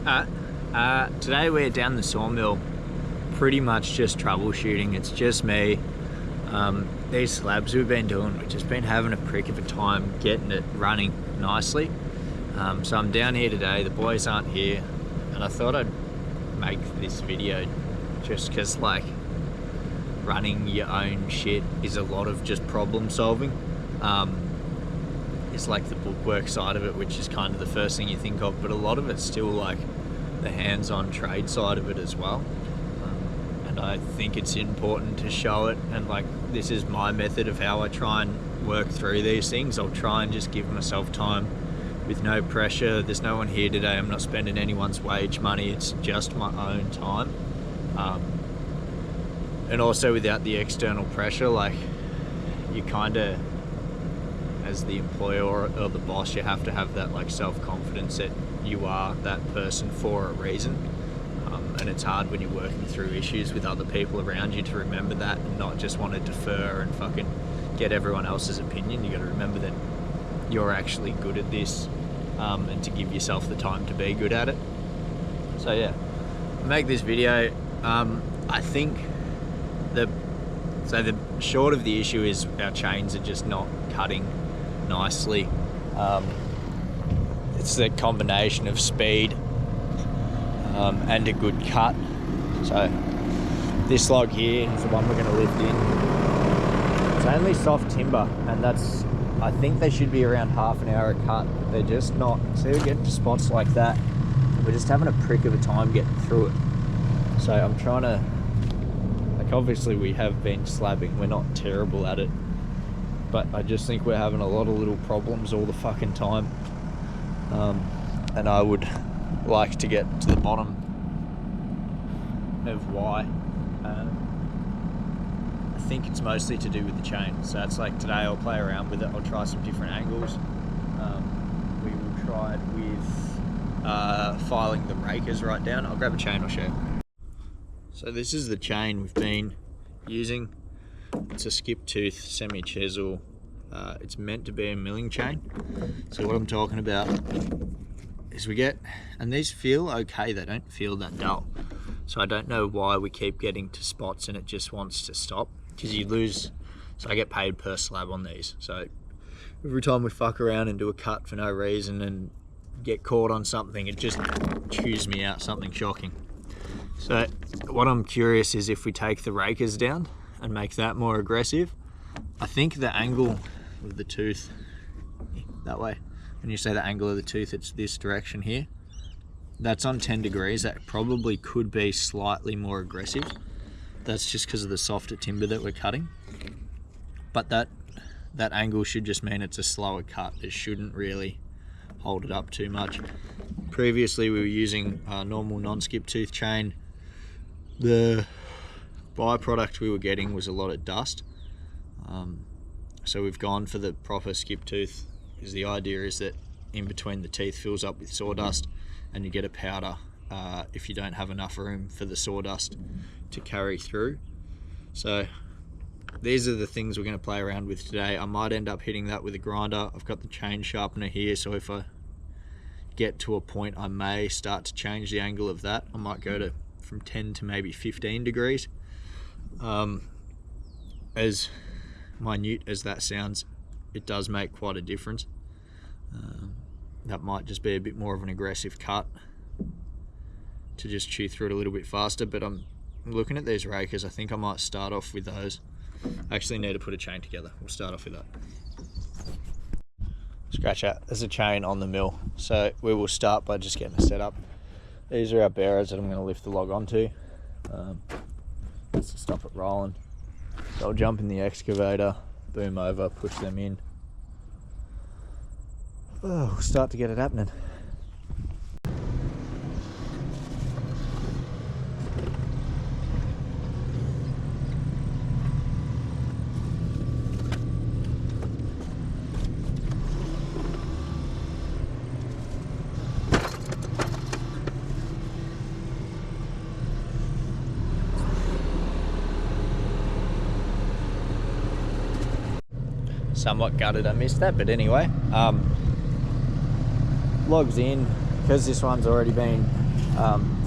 Today we're down the sawmill, pretty much just troubleshooting. It's just me. These slabs we've been doing, we've just been having a prick of a time getting it running nicely. So I'm down here today, the boys aren't here, and I thought I'd make this video just because, like, running your own shit is a lot of just problem solving. It's like the bookwork side of it, which is kind of the first thing you think of, but a lot of it's still like the hands-on trade side of it as well. And I think it's important to show it, and like, this is my method of how I try and work through these things. I'll try and just give myself time with no pressure. There's no one here today, I'm not spending anyone's wage money, it's just my own time. And also without the external pressure, like, you kind of, as the employer or the boss, you have to have that like self-confidence that you are that person for a reason. And it's hard when you're working through issues with other people around you to remember that and not just want to defer and fucking get everyone else's opinion. You got to remember that you're actually good at this, and to give yourself the time to be good at it. So yeah, I make this video. I think the short of the issue is our chains are just not cutting nicely. It's the combination of speed and a good cut. So this log here is the one we're going to lift in. It's only soft timber, and that's, I think they should be around half an hour a cut. They're just not. So we get to spots like that, we're just having a prick of a time getting through it. So I'm trying to, like, obviously we have been slabbing, we're not terrible at it, but I just think we're having a lot of little problems all the fucking time. And I would like to get to the bottom of why. I think it's mostly to do with the chain. So it's like, today I'll play around with it, I'll try some different angles. We will try it with filing the rakers right down. I'll grab a chain, I'll show you. So this is the chain we've been using. It's a skip tooth semi chisel. It's meant to be a milling chain. So what I'm talking about is we get, and these feel okay, they don't feel that dull. So I don't know why we keep getting to spots and it just wants to stop, because you lose. So I get paid per slab on these. So every time we fuck around and do a cut for no reason and get caught on something, it just chews me out, something shocking. So what I'm curious is if we take the rakers down and make that more aggressive. I think the angle of the tooth, that way, when you say the angle of the tooth, it's this direction here. That's on 10 degrees. That probably could be slightly more aggressive. That's just because of the softer timber that we're cutting. But that angle should just mean it's a slower cut. It shouldn't really hold it up too much. Previously we were using a normal non-skip tooth chain. The byproduct we were getting was a lot of dust. So we've gone for the proper skip tooth, because the idea is that in between the teeth fills up with sawdust and you get a powder if you don't have enough room for the sawdust to carry through. So these are the things we're going to play around with today. I might end up hitting that with a grinder. I've got the chain sharpener here, so if I get to a point I may start to change the angle of that. I might go to from 10 to maybe 15 degrees. As minute as that sounds, it does make quite a difference. That might just be a bit more of an aggressive cut to just chew through it a little bit faster, but I'm looking at these rakers. I think I might start off with those. I actually need to put a chain together. We'll start off with that. Scratch out, there's a chain on the mill, so we will start by just getting it set up. These are our bearers that I'm going to lift the log onto. Let's stop it rolling. So I'll jump in the excavator, boom over, push them in. Oh, we'll start to get it happening. Somewhat gutted I missed that, but anyway, logs in, because this one's already been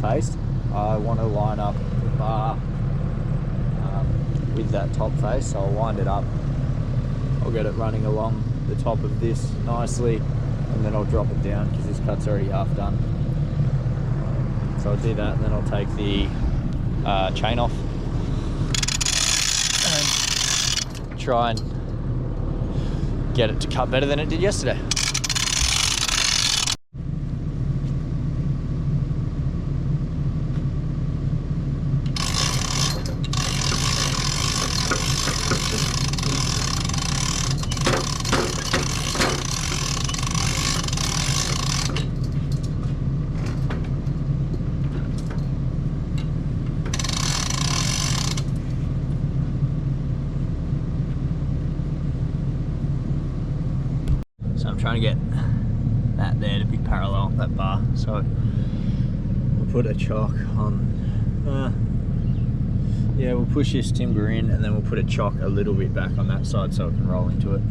faced, I want to line up the bar with that top face, so I'll wind it up. I'll get it running along the top of this nicely, and then I'll drop it down because this cut's already half done. So I'll do that, and then I'll take the chain off and try and get it to cut better than it did yesterday. So I'm trying to get that there to be parallel, that bar. So we'll put a chock on, yeah, we'll push this timber in and then we'll put a chock a little bit back on that side so it can roll into it.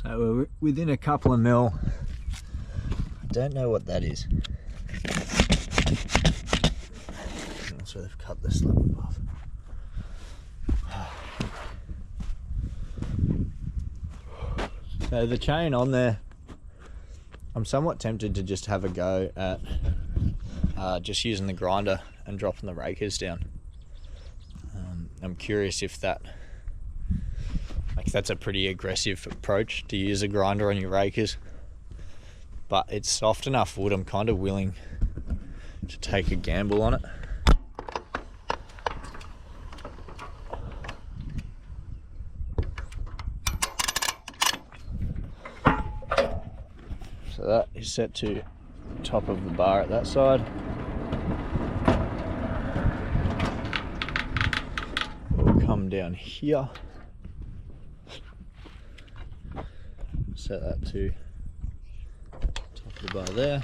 So we're within a couple of mil. I don't know what that is. So they've cut the slab above. So the chain on there, I'm somewhat tempted to just have a go at just using the grinder and dropping the rakers down. I'm curious if that's a pretty aggressive approach to use a grinder on your rakers, but it's soft enough wood, I'm kind of willing to take a gamble on it. So that is set to top of the bar at that side. We'll come down here. Set that to top of the bar there.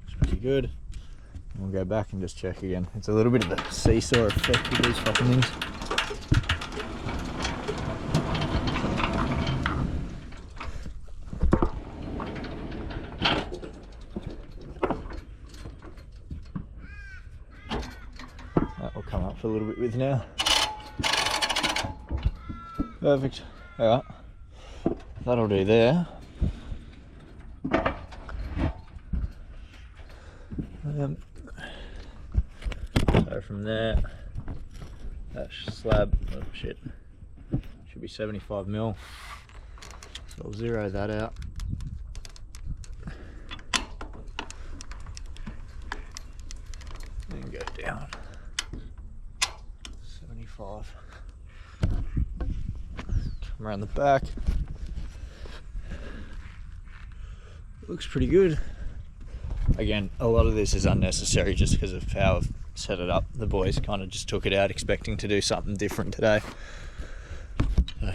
It's pretty good. And we'll go back and just check again. It's a little bit of a seesaw effect with these fucking things. That will come up for a little bit with now. Perfect. Alright, that'll do there. So from there, that slab, oh shit, should be 75 mil. So I'll zero that out. And go down 75. Around the back, looks pretty good. Again, a lot of this is unnecessary just because of how I've set it up. The boys kind of just took it out expecting to do something different today. So,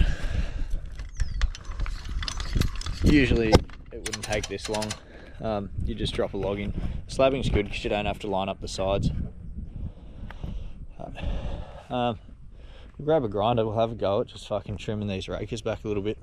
usually it wouldn't take this long. You just drop a log in. Slabbing's good because you don't have to line up the sides. We'll grab a grinder, we'll have a go at just fucking trimming these rakers back a little bit.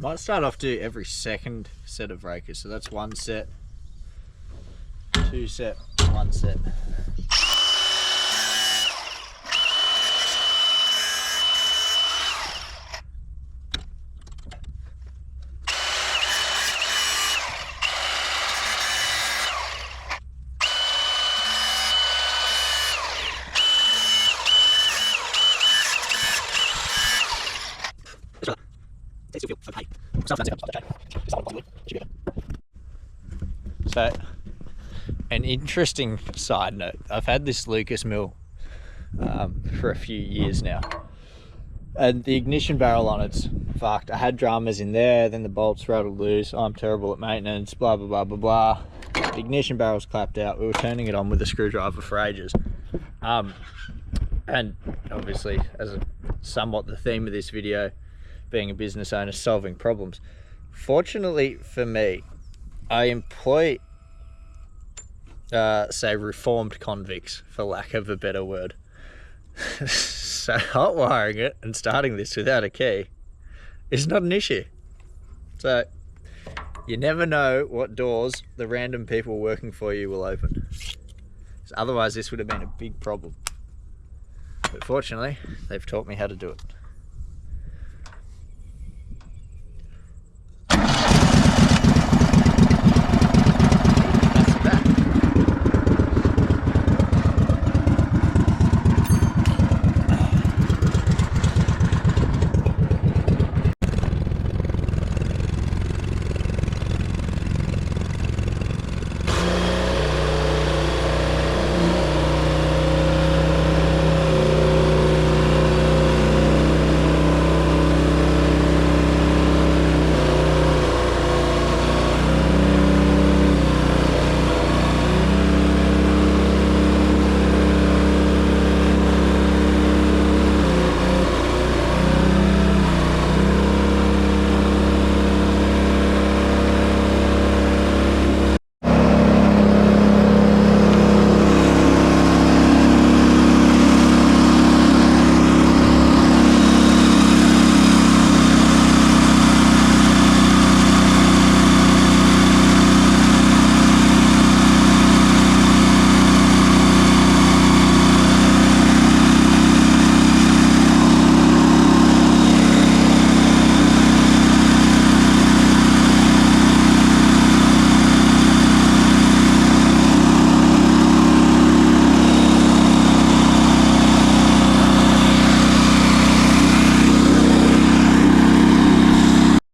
Might start off to every second set of rakers. So that's 1 set, 2 set, 1 set. So, an interesting side note, I've had this Lucas mill for a few years now, and the ignition barrel on it's fucked. I had drummers in there, then the bolts rattled loose. I'm terrible at maintenance, blah blah blah blah blah. The ignition barrel's clapped out. We were turning it on with a screwdriver for ages, and obviously, as somewhat the theme of this video, being a business owner, solving problems. Fortunately for me, I employ, say, reformed convicts, for lack of a better word. So hot wiring it and starting this without a key is not an issue. So you never know what doors the random people working for you will open. So otherwise this would have been a big problem. But fortunately, they've taught me how to do it.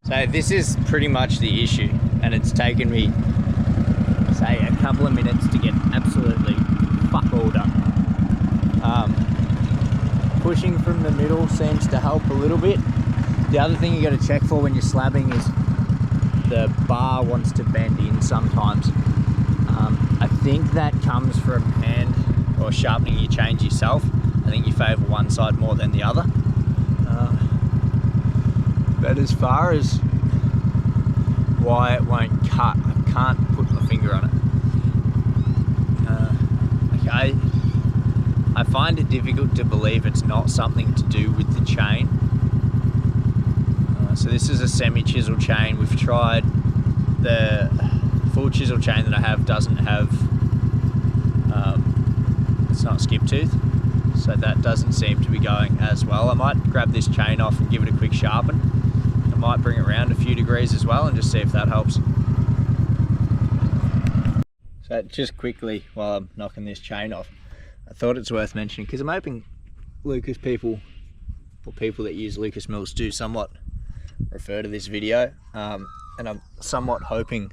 So this is pretty much the issue, and it's taken me, say, a couple of minutes to get absolutely fuck all done. Pushing from the middle seems to help a little bit. The other thing you got to check for when you're slabbing is the bar wants to bend in sometimes. I think that comes from hand or sharpening your chains yourself. I think you favour one side more than the other. But as far as why it won't cut, I can't put my finger on it. I find it difficult to believe it's not something to do with the chain. So this is a semi-chisel chain. We've tried the full chisel chain that I have doesn't have, it's not skip tooth, so that doesn't seem to be going as well. I might grab this chain off and give it a quick sharpen. I might bring it around a few degrees as well and just see if that helps. So just quickly, while I'm knocking this chain off, I thought it's worth mentioning, because I'm hoping Lucas people, or people that use Lucas mills, do somewhat refer to this video, and I'm somewhat hoping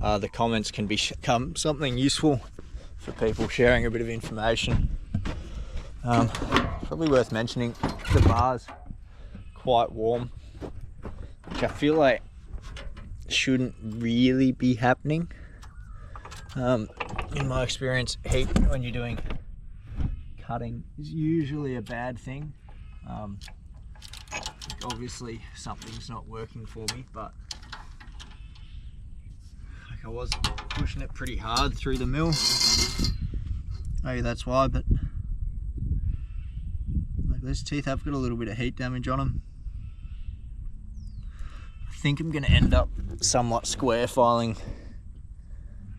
the comments can become something useful for people sharing a bit of information. Probably worth mentioning, the bar's quite warm, which I feel like shouldn't really be happening. In my experience, heat when you're doing cutting is usually a bad thing. Obviously something's not working for me, but like I was pushing it pretty hard through the mill. Maybe that's why, but like those teeth have got a little bit of heat damage on them. I think I'm going to end up somewhat square filing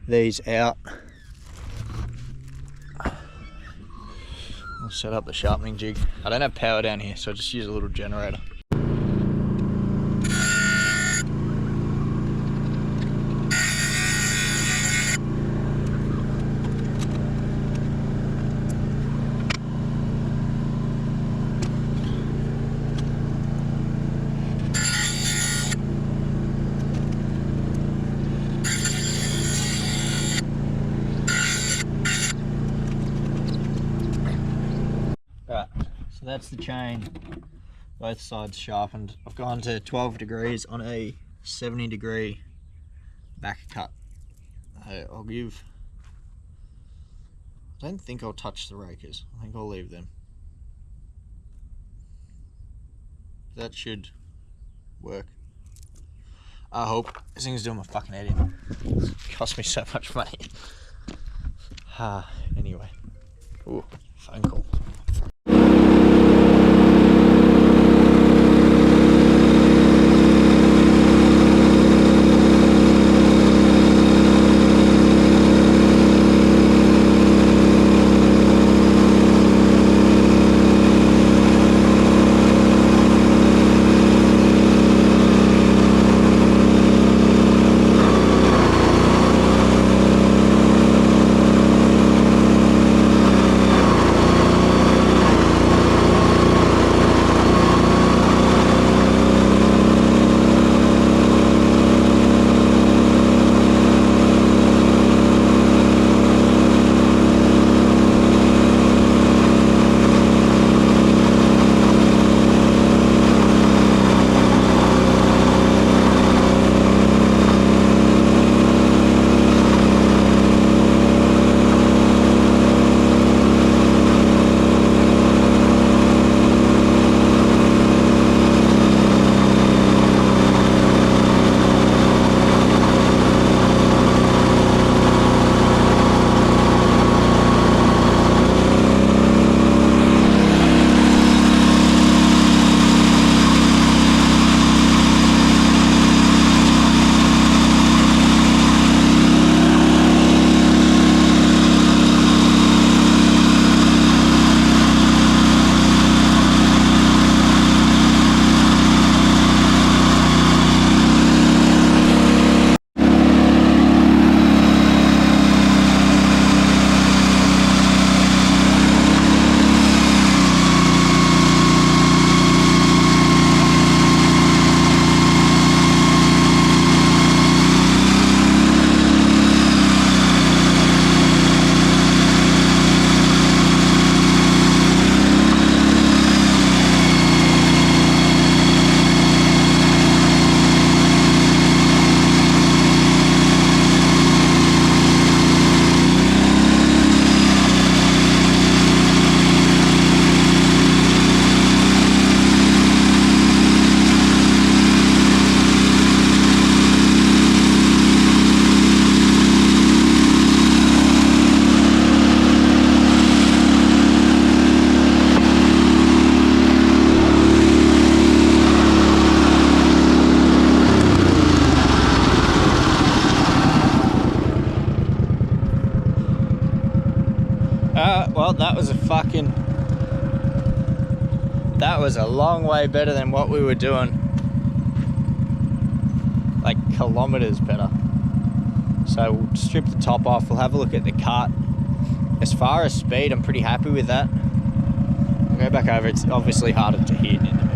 these out. I'll set up the sharpening jig. I don't have power down here, so I just use a little generator. Right, so that's the chain, both sides sharpened. I've gone to 12 degrees on a 70 degree back cut. I don't think I'll touch the rakers. I think I'll leave them. That should work. I hope. This thing's doing my fucking head in. It cost me so much money. Anyway. Ooh, phone call. Well, that was a long way better than what we were doing. Like kilometers better. So we'll strip the top off, we'll have a look at the cut. As far as speed, I'm pretty happy with that. I'll go back over, it's obviously harder to hit in the middle.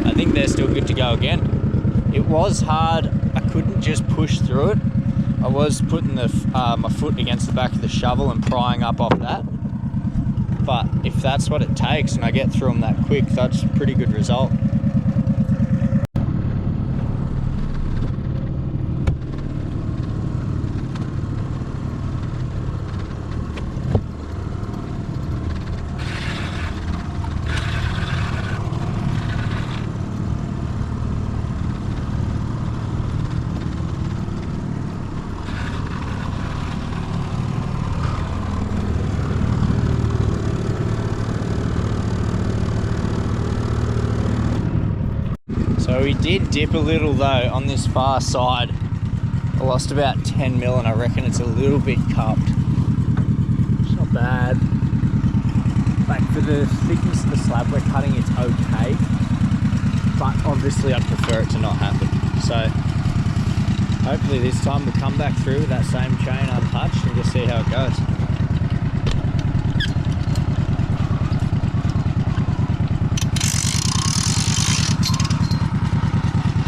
I think they're still good to go again. It was hard, I couldn't just push through it. I was putting my foot against the back of the shovel and prying up off that. But if that's what it takes and I get through them that quick, that's a pretty good result. we did dip a little though on this far side. I lost about 10 mil and I reckon it's a little bit cupped. It's not bad. Like for the thickness of the slab we're cutting, it's okay. But obviously I'd prefer it to not happen. So hopefully this time we'll come back through with that same chain untouched and just see how it goes.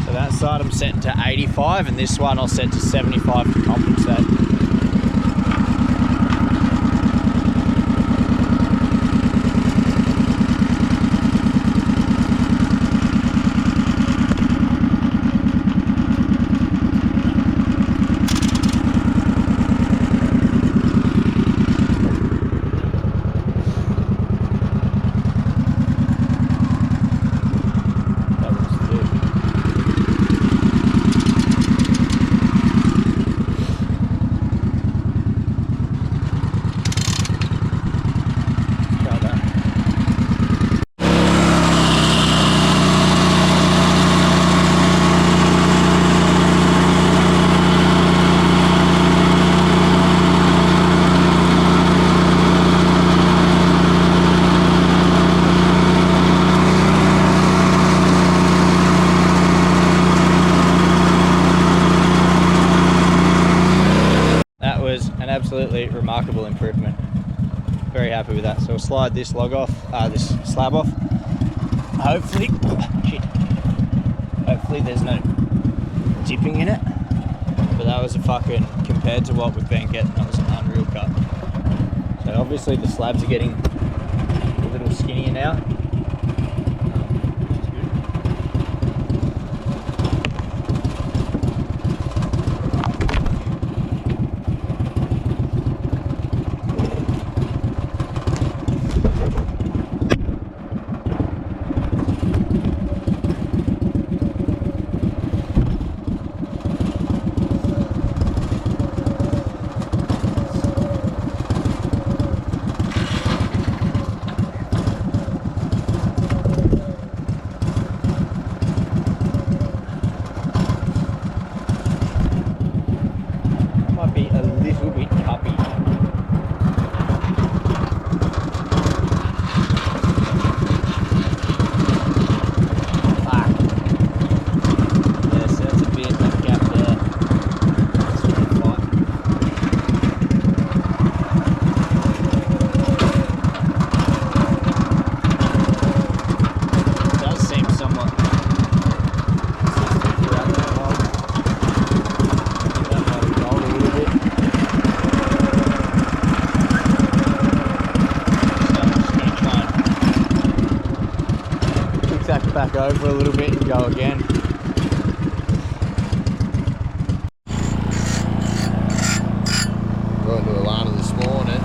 So that side I'm setting to 85 and this one I'll set to 75 to compensate. Absolutely remarkable improvement. Very happy with that. So we'll slide this log off, this slab off. Hopefully, hopefully there's no dipping in it. But that was a fucking, compared to what we've been getting, that was an unreal cut. So obviously the slabs are getting a little skinnier now. Back over a little bit and go again. Going to Alana this morning.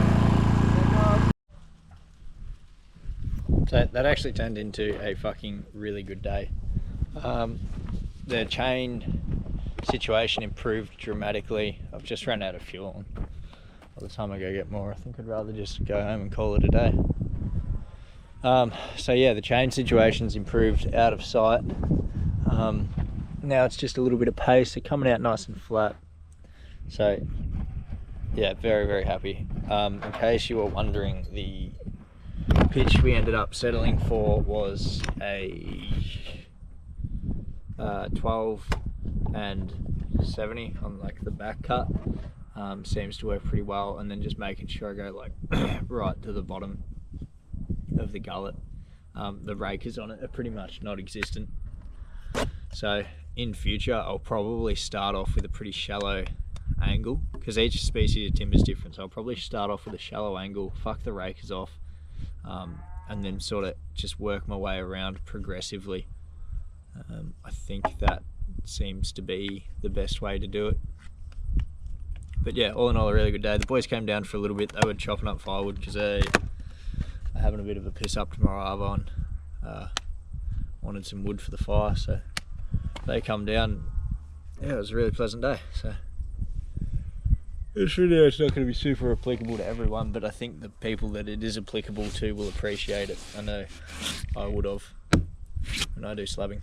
So that actually turned into a fucking really good day. The chain situation improved dramatically. I've just run out of fuel. By the time I go get more, I think I'd rather just go home and call it a day. So yeah, the chain situation's improved out of sight. Now it's just a little bit of pace. They're coming out nice and flat. So yeah, very, very happy. In case you were wondering, the pitch we ended up settling for was a 12 and 70 on like the back cut. Seems to work pretty well, and then just making sure I go like right to the bottom of the gullet. The rakers on it are pretty much non-existent, so in future I'll probably start off with a pretty shallow angle, because each species of timber is different. So I'll probably start off with a shallow angle, fuck the rakers off, and then sort of just work my way around progressively. I think that seems to be the best way to do it. But yeah, all in all, a really good day. The boys came down for a little bit. They were chopping up firewood because they are having a bit of a piss up tomorrow, Arvo, and wanted some wood for the fire, so they come down. Yeah, it was a really pleasant day. So this video is not going to be super applicable to everyone, but I think the people that it is applicable to will appreciate it. I know I would have when I do slabbing.